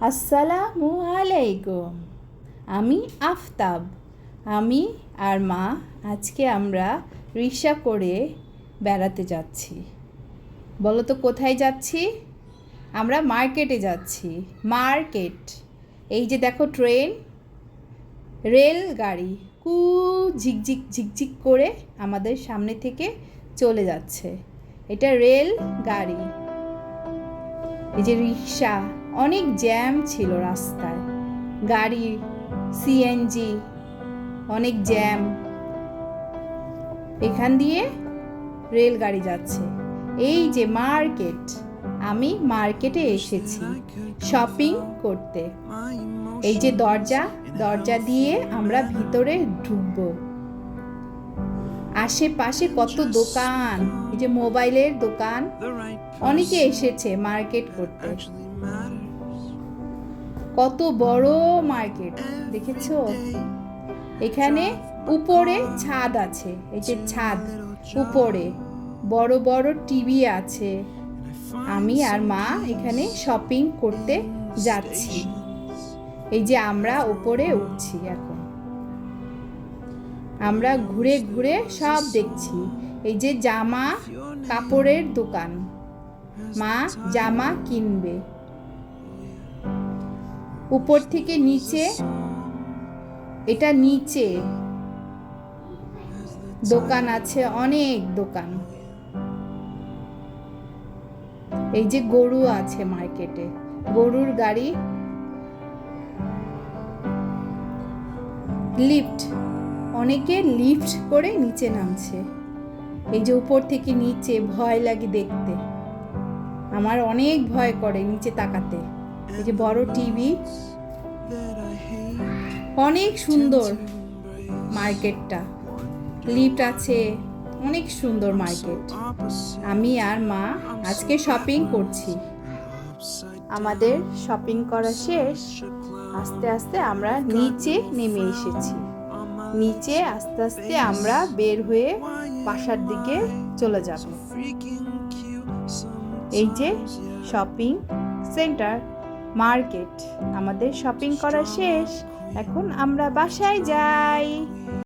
আসসালামু আলাইকুম। আমি আফতাব। আমি আর মা আজকে আমরা রিক্সা করে বেড়াতে যাচ্ছি। বলো তো কোথায় যাচ্ছি? আমরা মার্কেটে যাচ্ছি। মার্কেট। এই যে দেখো ট্রেন, রেলগাড়ি কু ঝিকঝিক ঝিকঝিক করে আমাদের সামনে থেকে চলে যাচ্ছে। এটা রেল গাড়ি। এই যে রিক্সা, অনেক জ্যাম ছিল রাস্তায়, গাড়ি, সিএনজি, অনেক জ্যাম। এখান দিয়ে রেলগাড়ি যাচ্ছে। এই যে মার্কেট, আমি মার্কেটে এসেছি শপিং করতে। এই যে দরজা দিয়ে আমরা ভিতরে ঢুকবো। আশেপাশে কত দোকান, এই যে মোবাইলের দোকান, অনেকে এসেছে মার্কেট করতে। কত বড় মার্কেট দেখেছো? এখানে উপরে ছাদ আছে, এই যে ছাদ, উপরে বড় বড় টিভি আছে। আমি আর মা এখানে শপিং করতে যাচ্ছি। এই যে আমরা উপরে উঠছি এখন। আমরা ঘুরে ঘুরে সব দেখছি। এই যে জামা কাপড়ের দোকান, মা জামা কিনবে। উপর থেকে নিচে, এটা নিচে দোকান আছে, অনেক দোকান। এই যে গরু আছে মার্কেটে, গরুর গাড়ি। লিফট, অনেকে লিফট করে নিচে নামছে। এই যে উপর থেকে নিচে ভয় লাগে দেখতে, আমার অনেক ভয় করে নিচে তাকাতে। এই যে বড় টিভি, অনেক সুন্দর মার্কেটটা, লিফট আছে, অনেক সুন্দর মার্কেট। আমি আর মা আজকে শপিং করছি। আমাদের শপিং করা শেষ। আস্তে আস্তে আমরা নিচে নেমে এসেছি। নিচে আস্তে আস্তে আমরা বের হয়ে বাসার দিকে চলে যাব। এই যে শপিং সেন্টার, মার্কেট, আমাদের শপিং করা শেষ। এখন আমরা বাসায় যাই।